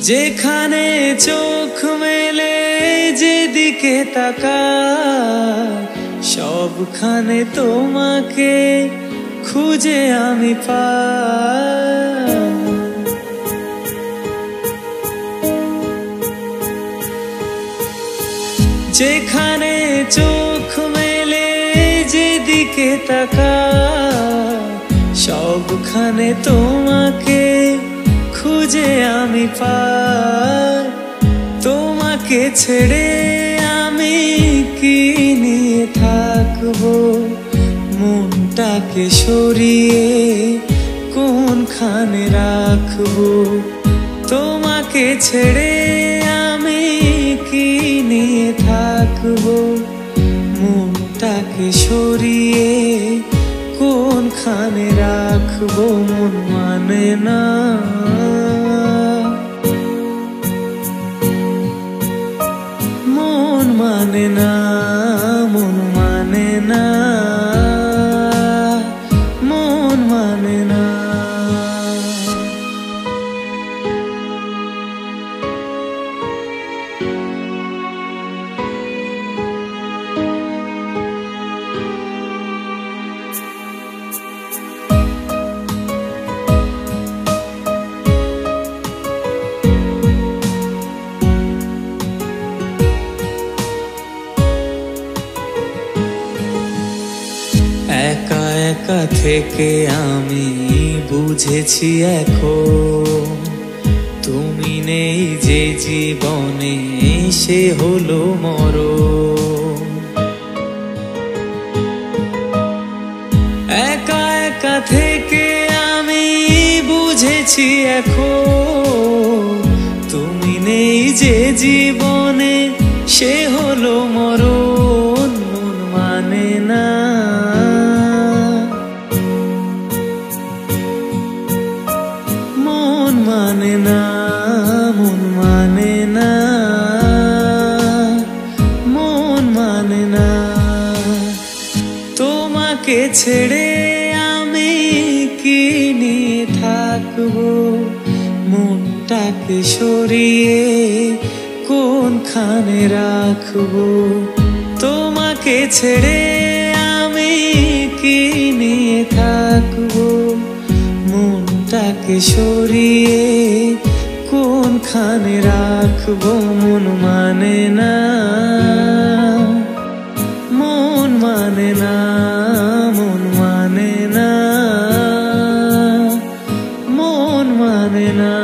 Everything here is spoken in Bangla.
যেখানে চোখ মেলে যেদিকে তাকাই সবখানে তোমাকে খুঁজে আমি পাই। যেখানে চোখ মেলে যেদিকে তাকাই সবখানে তোমাকে খুঁজে আমি পাই। তোমাকে ছেড়ে আমি কি নিয়ে থাকবো, মনটাকে সরিয়ে কোনখানে রাখবো। তোমাকে ছেড়ে আমি কি নিয়ে থাকবো, মনটাকে সরিয়ে কোনখানে রাখবো। মন মানে না, মন মানে না, মন মানে না, মন মানে না। একা একা থেকে আমি বুঝেছি এখন তুমি নেই যে জীবনে সে হলো মরণ। একা একা থেকে আমি বুঝেছি এখন তুমি নেই যে জীবনে সে হলো মরণ। মন মানে না, মন মানে না, মন মানে না, মন মানে না। তোমাকে ছেড়ে আমি কি নিয়ে থাকবো, মনটাকে সরিয়ে কোনখানে রাখবো। তোমাকে ছেড়ে আমি কি নিয়ে থাকবো, মনটাকে সরিয়ে কোনখানে রাখবো। মন মানে না, মন মানে না, মন মানে না, মন মানে না।